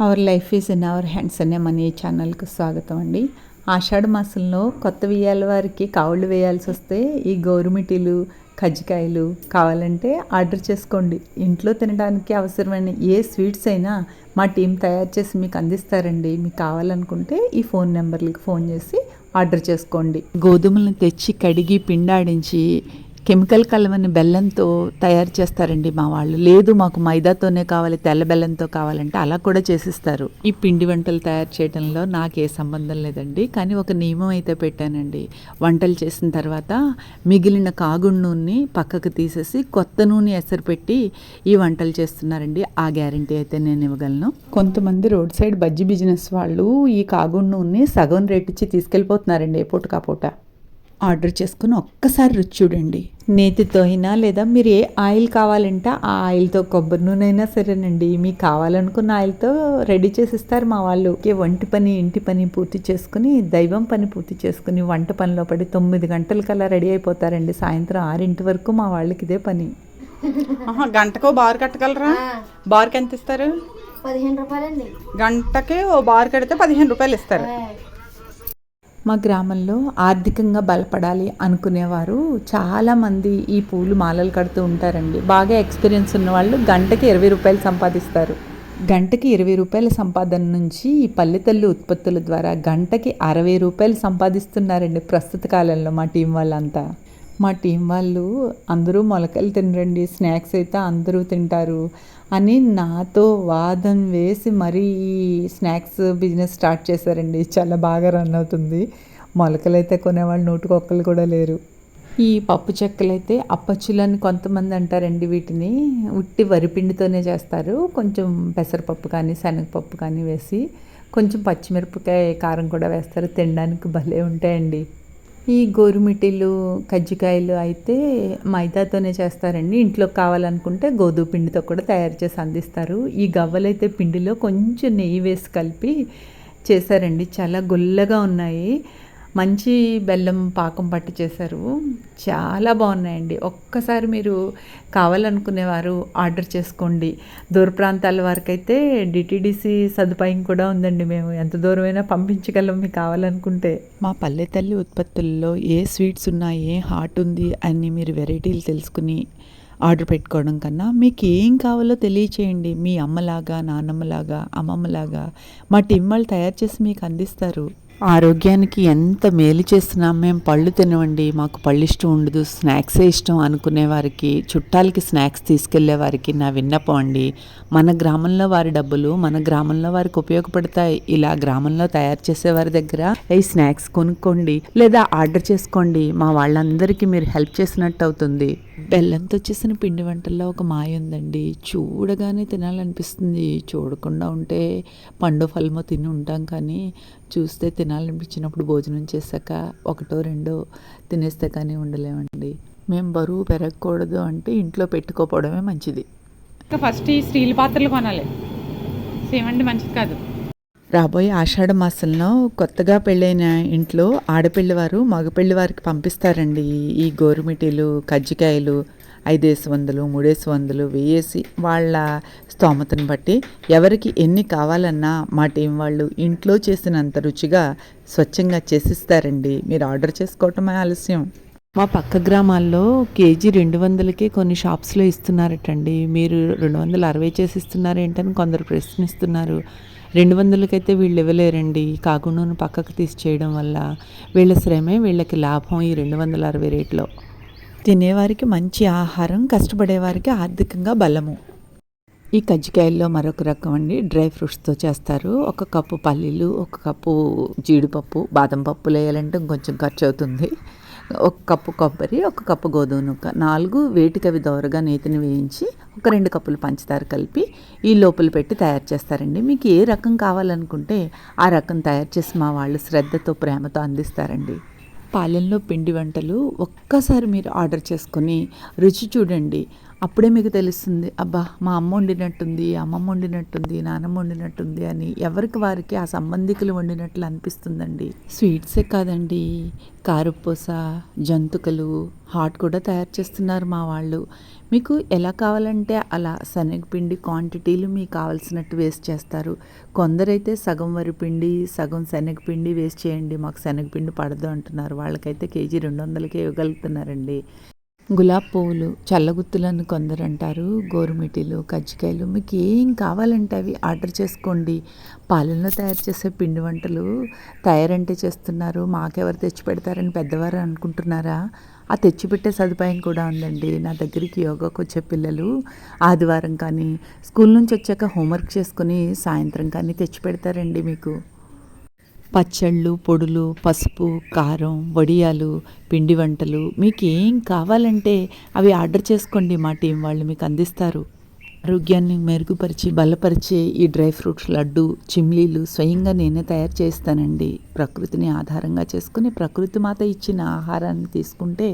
Our life is in our hands అనే మన ఈ ఛానల్కి స్వాగతం అండి. ఆషాఢ మాసంలో కొత్త వియ్యాల వారికి కావుళ్ళు వేయాల్సి వస్తే ఈ గోరుమిటీలు కజ్జికాయలు కావాలంటే ఆర్డర్ చేసుకోండి. ఇంట్లో తినడానికి అవసరమైన ఏ స్వీట్స్ అయినా మా టీం తయారు చేసి మీకు అందిస్తారండి. మీకు కావాలనుకుంటే ఈ ఫోన్ నెంబర్లకు ఫోన్ చేసి ఆర్డర్ చేసుకోండి. గోధుమలను తెచ్చి కడిగి పిండాడించి కెమికల్ కలవని బెల్లంతో తయారు చేస్తారండి మా వాళ్ళు. లేదు మాకు మైదాతోనే కావాలి, తెల్ల బెల్లంతో కావాలంటే అలా కూడా చేసిస్తారు. ఈ పిండి వంటలు తయారు చేయడంలో నాకు ఏ సంబంధం లేదండి, కానీ ఒక నియమం అయితే పెట్టానండి. వంటలు చేసిన తర్వాత మిగిలిన కాగుడు నూనెని పక్కకు తీసేసి కొత్త నూనె ఎసరు పెట్టి ఈ వంటలు చేస్తున్నారండి. ఆ గ్యారంటీ అయితే నేను ఇవ్వగలను. కొంతమంది రోడ్ సైడ్ బజ్జీ బిజినెస్ వాళ్ళు ఈ కాగుడు నూనెని సగం రేటు ఇచ్చి తీసుకెళ్ళిపోతున్నారండి ఏ పూట కాపూట. ఆర్డర్ చేసుకుని ఒక్కసారి రుచి చూడండి. నేతితో అయినా లేదా మీరు ఏ ఆయిల్ కావాలంటే ఆ ఆయిల్తో, కొబ్బరి నూనె అయినా సరేనండి, మీకు కావాలనుకున్న ఆయిల్తో రెడీ చేసిస్తారు మా వాళ్ళు. వంటి పని ఇంటి పని పూర్తి చేసుకుని దైవం పని పూర్తి చేసుకుని వంట పనిలో పడి 9 గంటలకల్లా రెడీ అయిపోతారండి. సాయంత్రం 6 వరకు మా వాళ్ళకి ఇదే పని. గంటకో బార్ కట్టగలరా? బార్కి ఎంత ఇస్తారు? 15 రూపాయలండి. గంటకి ఓ బార్ కడితే 15 రూపాయలు ఇస్తారు. మా గ్రామంలో ఆర్థికంగా బలపడాలి అనుకునేవారు చాలామంది ఈ పూలు మాలలు కడుతూ ఉంటారండి. బాగా ఎక్స్పీరియన్స్ ఉన్నవాళ్ళు గంటకి 20 రూపాయలు సంపాదిస్తారు. గంటకి 20 రూపాయల సంపాదన నుంచి ఈ పల్లెతల్లి ఉత్పత్తుల ద్వారా గంటకి 60 రూపాయలు సంపాదిస్తున్నారండి ప్రస్తుత కాలంలో మా టీం వాళ్ళంతా. మా టీం వాళ్ళు అందరూ మొలకలు తినరండి, స్నాక్స్ అయితే అందరూ తింటారు అని నాతో వాదం వేసి మరీ ఈ స్నాక్స్ బిజినెస్ స్టార్ట్ చేశారండి. చాలా బాగా రన్ అవుతుంది. మొలకలు అయితే కొనేవాళ్ళు నూటికొక్కరు కూడా లేరు. ఈ పప్పు చెక్కలు అయితే అప్పచ్చులని కొంతమంది అంటారండి. వీటిని ఉట్టి వరిపిండితోనే చేస్తారు. కొంచెం పెసరపప్పు కానీ శనగపప్పు కానీ వేసి కొంచెం పచ్చిమిరపకాయ కారం కూడా వేస్తారు. తినడానికి భలే ఉంటాయండి. ఈ గోరుమిటీలు కజ్జికాయలు అయితే మైదాతోనే చేస్తారండి. ఇంట్లో కావాలనుకుంటే గోధుమ పిండితో కూడా తయారు చేసి అందిస్తారు. ఈ గవ్వలైతే పిండిలో కొంచెం నెయ్యి వేసి కలిపి చేశారండి. చాలా గుల్లగా ఉన్నాయి. మంచి బెల్లం పాకం పట్టి చేశారు. చాలా బాగున్నాయండి. ఒక్కసారి మీరు కావాలనుకునేవారు ఆర్డర్ చేసుకోండి. దూర ప్రాంతాల వరకైతే డిటీడీసీ సదుపాయం కూడా ఉందండి. మేము ఎంత దూరమైనా పంపించగలం మీకు కావాలనుకుంటే. మా పల్లె తల్లి ఉత్పత్తుల్లో ఏ స్వీట్స్ ఉన్నాయి, ఏ హాట్ ఉంది అని మీరు వెరైటీలు తెలుసుకుని ఆర్డర్ పెట్టుకోవడం కన్నా మీకు ఏం కావాలో తెలియచేయండి. మీ అమ్మలాగా, నాన్నమ్మలాగా, అమ్మమ్మలాగా మా టీం వాళ్ళు తయారు చేసి మీకు అందిస్తారు. ఆరోగ్యానికి ఎంత మేలు చేస్తున్నాం. మేము పళ్ళు తినవండి, మాకు పళ్ళు ఇష్టం ఉండదు, స్నాక్సే ఇష్టం అనుకునే వారికి, చుట్టాలకి స్నాక్స్ తీసుకెళ్లే వారికి నా విన్నపం అండి. మన గ్రామంలో వారి డబ్బులు మన గ్రామంలో వారికి ఉపయోగపడతాయి. ఇలా గ్రామంలో తయారు చేసే వారి దగ్గర ఈ స్నాక్స్ కొనుక్కోండి లేదా ఆర్డర్ చేసుకోండి. మా వాళ్ళందరికీ మీరు హెల్ప్ చేసినట్టు అవుతుంది. బెల్లంతో చేసిన పిండి వంటల్లో ఒక మాయ ఉందండి. చూడగానే తినాలనిపిస్తుంది. చూడకుండా ఉంటే పండు ఫలమో తిని ఉంటాం, కానీ చూస్తే తినాలనిపించినప్పుడు భోజనం చేశాక ఒకటో రెండో తినేస్తే కానీ ఉండలేమండి. మేము బరువు పెరగకూడదు అంటే ఇంట్లో పెట్టుకోపోవడమే మంచిది. ఫస్ట్ ఈ స్టీల్ పాత్రలు కొనాలి, సేమండి మంచిది కాదు. రాబోయే ఆషాఢ మాసంలో కొత్తగా పెళ్ళైన ఇంట్లో ఆడపిల్లి వారు మగపిల్లి వారికి పంపిస్తారండి ఈ గోరుమిటీలు కజ్జికాయలు. 500, 300 వేసి వాళ్ళ స్తోమతను బట్టి ఎవరికి ఎన్ని కావాలన్నా మా టీం వాళ్ళు ఇంట్లో చేసినంత రుచిగా స్వచ్ఛంగా చేసిస్తారండి. మీరు ఆర్డర్ చేసుకోవటమే ఆలస్యం. మా పక్క గ్రామాల్లో కేజీ 200కే కొన్ని షాప్స్లో ఇస్తున్నారటండి. మీరు 260 చేసి ఇస్తున్నారు ఏంటని కొందరు ప్రశ్నిస్తున్నారు. 200కైతే వీళ్ళు ఇవ్వలేరండి. కాగుడు నూనె పక్కకు తీసి చేయడం వల్ల వీళ్ళ శ్రమే వీళ్ళకి లాభం. ఈ 260 రేట్లో తినేవారికి మంచి ఆహారం, కష్టపడేవారికి ఆర్థికంగా బలము. ఈ కజ్జికాయల్లో మరొక రకం అండి, డ్రై ఫ్రూట్స్తో చేస్తారు. 1 కప్పు పల్లీలు, 1 కప్పు జీడిపప్పు, బాదం పప్పులు వేయాలంటే ఇంకొంచెం ఖర్చు అవుతుంది. 1 కప్పు కొబ్బరి, 1 కప్పు గోధుమ నూక, 4 వేటికవి దోరగా నేతిని వేయించి 2 కప్పులు పంచదార కలిపి ఈ లోపల పెట్టి తయారు చేస్తారండి. మీకు ఏ రకం కావాలనుకుంటే ఆ రకం తయారు చేసి మా వాళ్ళు శ్రద్ధతో ప్రేమతో అందిస్తారండి. పాలెంలో పిండి వంటలు ఒక్కసారి మీరు ఆర్డర్ చేసుకొని రుచి చూడండి. అప్పుడే మీకు తెలుస్తుంది, అబ్బా మా అమ్మ వండినట్టుంది, అమ్మమ్మ వండినట్టుంది, నాన్నమ్మ వండినట్టుంది అని ఎవరికి వారికి ఆ సంబంధికులు వండినట్లు అనిపిస్తుందండి. స్వీట్సే కాదండి, కారపూస, జంతికలు, హాట్ కూడా తయారు చేస్తున్నారు మా వాళ్ళు. మీకు ఎలా కావాలంటే అలా శనగపిండి క్వాంటిటీలు మీకు కావాల్సినట్టు వేస్ట్ చేస్తారు. కొందరైతే సగం వరిపిండి సగం శనగపిండి వేస్ట్ చేయండి, మాకు శనగపిండి పడదు అంటున్నారు. వాళ్ళకైతే కేజీ 200కే ఇవ్వగలుగుతున్నారండి. గులాబీ పువ్వులు, చల్లగుత్తులని కొందరు అంటారు, గోరుమిటీలు, కజ్జికాయలు, మీకు ఏం కావాలంటే అవి ఆర్డర్ చేసుకోండి. పాలల్లో తయారు చేసే పిండి వంటలు తయారంటే చేస్తున్నారు, మాకెవరు తెచ్చి పెడతారని పెద్దవారు అనుకుంటున్నారా? ఆ తెచ్చిపెట్టే సదుపాయం కూడా ఉందండి. నా దగ్గరికి యోగాకు వచ్చే పిల్లలు ఆదివారం కానీ స్కూల్ నుంచి వచ్చాక హోంవర్క్ చేసుకుని సాయంత్రం కానీ తెచ్చి పెడతారండి మీకు. పచ్చళ్ళు, పొడులు, పసుపు, కారం, వడియాలు, పిండి వంటలు మీకు ఏం కావాలంటే అవి ఆర్డర్ చేసుకోండి, మా టీం వాళ్ళు మీకు అందిస్తారు. ఆరోగ్యాన్ని మెరుగుపరిచి బలపరిచే ఈ డ్రై ఫ్రూట్స్ లడ్డు, చిమ్లీలు స్వయంగా నేనే తయారు చేస్తానండి. ప్రకృతిని ఆధారంగా చేసుకుని ప్రకృతి మాత ఇచ్చిన ఆహారాన్ని తీసుకుంటే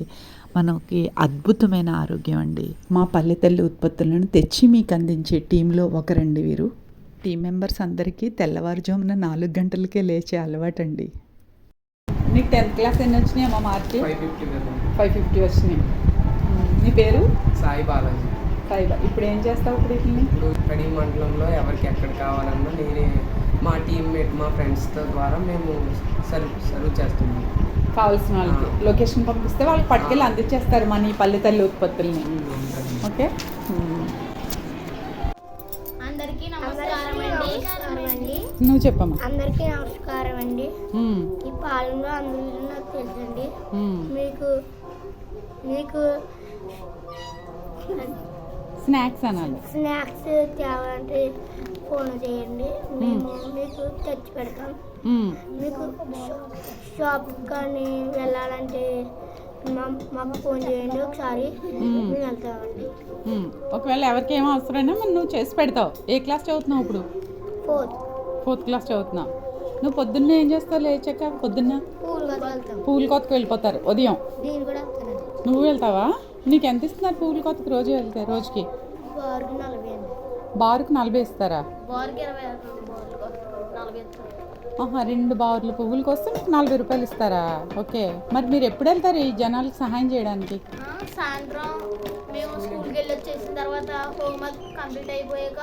మనకి అద్భుతమైన ఆరోగ్యం అండి. మా పల్లెతల్లి ఉత్పత్తులను తెచ్చి మీకు అందించే టీంలో ఒకరండి వీరు. టీం మెంబర్స్ అందరికీ తెల్లవారుజామున 4 గంటలకే లేచే అలవాటండి. నీకు 10th క్లాస్ ఎన్ని వచ్చినాయి అమ్మ మార్క్స్? 550 వచ్చినాయి. నీ పేరు? సాయి బాలాజీ. ఇప్పుడు ఏం చేస్తావు? ఇప్పుడు కడి మండలంలో ఎవరికి ఎక్కడ కావాలన్నా నేనే మా టీమ్మేట్ మా ఫ్రెండ్స్తో ద్వారా మేము సర్వ్ చేస్తున్నాం. కావాల్సిన వాళ్ళకి లొకేషన్ పంపిస్తే వాళ్ళకి పట్టుకెళ్ళి అందించేస్తారు మన ఈ పల్లెతల్లి ఉత్పత్తుల్ని. ఓకే, అందరికీ నమస్కారం అండి. నువ్వు చెప్పమ్మా. అందరికీ నమస్కారం అండి. ఈ పాలనలో అందరూ నాకు తెలుసండి. మీకు మీకు స్నాక్స్ అనాలి. స్నాక్స్ తేవాలంటే ఫోన్ చేయండి, మేము మీకు తెచ్చి పెడతాం. మీకు షాప్ కానీ వెళ్ళాలంటే మాకు ఫోన్ చేయండి, ఒకసారి మేము వెళ్తామండి. ఒకవేళ ఎవరికి ఏమో అవసరమైనా మరి నువ్వు చేసి పెడతావు. ఏ క్లాస్ చదువుతున్నావు ఇప్పుడు? 4th క్లాస్ చదువుతున్నావు. నువ్వు పొద్దున్నే ఏం చేస్తావు? లేచాక పొద్దున్న పూల కోతకు వెళ్ళిపోతారు ఉదయం. నేను కూడా వెళ్తాను. నువ్వు వెళ్తావా? నీకు ఎంత ఇస్తున్నారు పూల కోతకు రోజు వెళ్తే? రోజుకి బారుకు 40 ఇస్తారా? 2 బార్లు పువ్వులకి వస్తే మీకు 40 రూపాయలు ఇస్తారా? ఓకే, మరి మీరు ఎప్పుడు వెళ్తారు ఈ జనాలకు సహాయం చేయడానికి? సాయంత్రం మేము స్కూల్కి వెళ్ళి వచ్చేసిన తర్వాత హోంవర్క్ కంప్లీట్ అయిపోయాక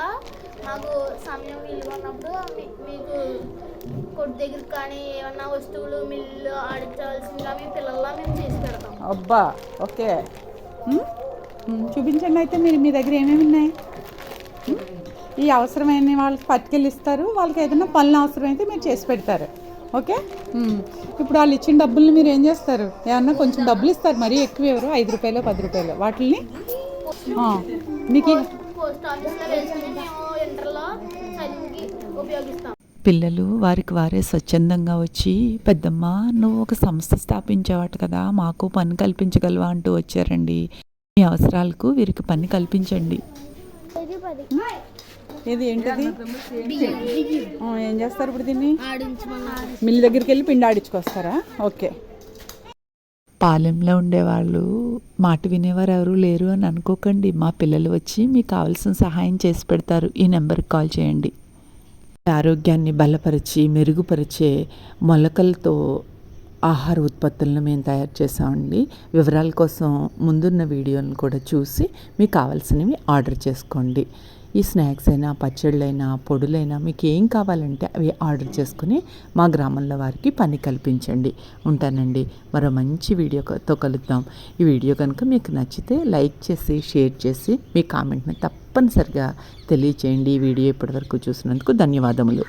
మాకు సమయం వీలుగా ఉన్నప్పుడు మీకు కొట్టు దగ్గరికి కానీ ఏమన్నా వస్తువులు మిల్లు ఆడించవలసిందిగా మీ పిల్లల్లో మేము చేసి పెడతాం. అబ్బా, ఓకే, చూపించండి అయితే మీరు మీ దగ్గర ఏమేమి ఉన్నాయి. ఈ అవసరమైన వాళ్ళకి పట్టుకెళ్ళి ఇస్తారు, వాళ్ళకి ఏదైనా పనులు అవసరమైతే మీరు చేసి పెడతారు. ఓకే, ఇప్పుడు వాళ్ళు ఇచ్చిన డబ్బుల్ని మీరు ఏం చేస్తారు? ఏమన్నా కొంచెం డబ్బులు ఇస్తారు, మరీ ఎక్కువ ఎవరు 5 రూపాయలు 10 రూపాయలు వాటిని మీకు పోస్ట్ ఆఫీస్లో వేసుకుని మేము ఇంటర్లో చదువుకి ఉపయోగిస్తాం. పిల్లలు వారికి వారే స్వచ్ఛందంగా వచ్చి, పెద్దమ్మ నువ్వు ఒక సంస్థ స్థాపించావట కదా, మాకు పని కల్పించగలవా అంటూ వచ్చారండి. మీ అవసరాలకు వీరికి పని కల్పించండి. ఇది ఏంటిది? ఏం చేస్తారు ఇప్పుడు దీన్ని? మిల్లు దగ్గరికి వెళ్ళి పిండి ఆడించుకొస్తారా? ఓకే. పాలెంలో ఉండేవాళ్ళు మాట వినేవారు ఎవరు లేరు అని అనుకోకండి. మా పిల్లలు వచ్చి మీకు కావాల్సిన సహాయం చేసి పెడతారు. ఈ నెంబర్కి కాల్ చేయండి. ఆరోగ్యాన్ని బలపరిచి మెరుగుపరిచే మొలకలతో ఆహార ఉత్పత్తులను మేము తయారు చేసామండి. వివరాల కోసం ముందున్న వీడియోని కూడా చూసి మీకు కావాల్సినవి ఆర్డర్ చేసుకోండి. ఈ స్నాక్స్ అయినా పచ్చళ్ళైనా పొడులైనా మీకు ఏం కావాలంటే అవి ఆర్డర్ చేసుకుని మా గ్రామంలో వారికి పని కల్పించండి. ఉంటానండి, మరో మంచి వీడియోతో కలుద్దాం. ఈ వీడియో కనుక మీకు నచ్చితే లైక్ చేసి షేర్ చేసి మీ కామెంట్ని తప్పనిసరిగా తెలియచేయండి. ఈ వీడియో ఇప్పటివరకు చూసినందుకు ధన్యవాదములు.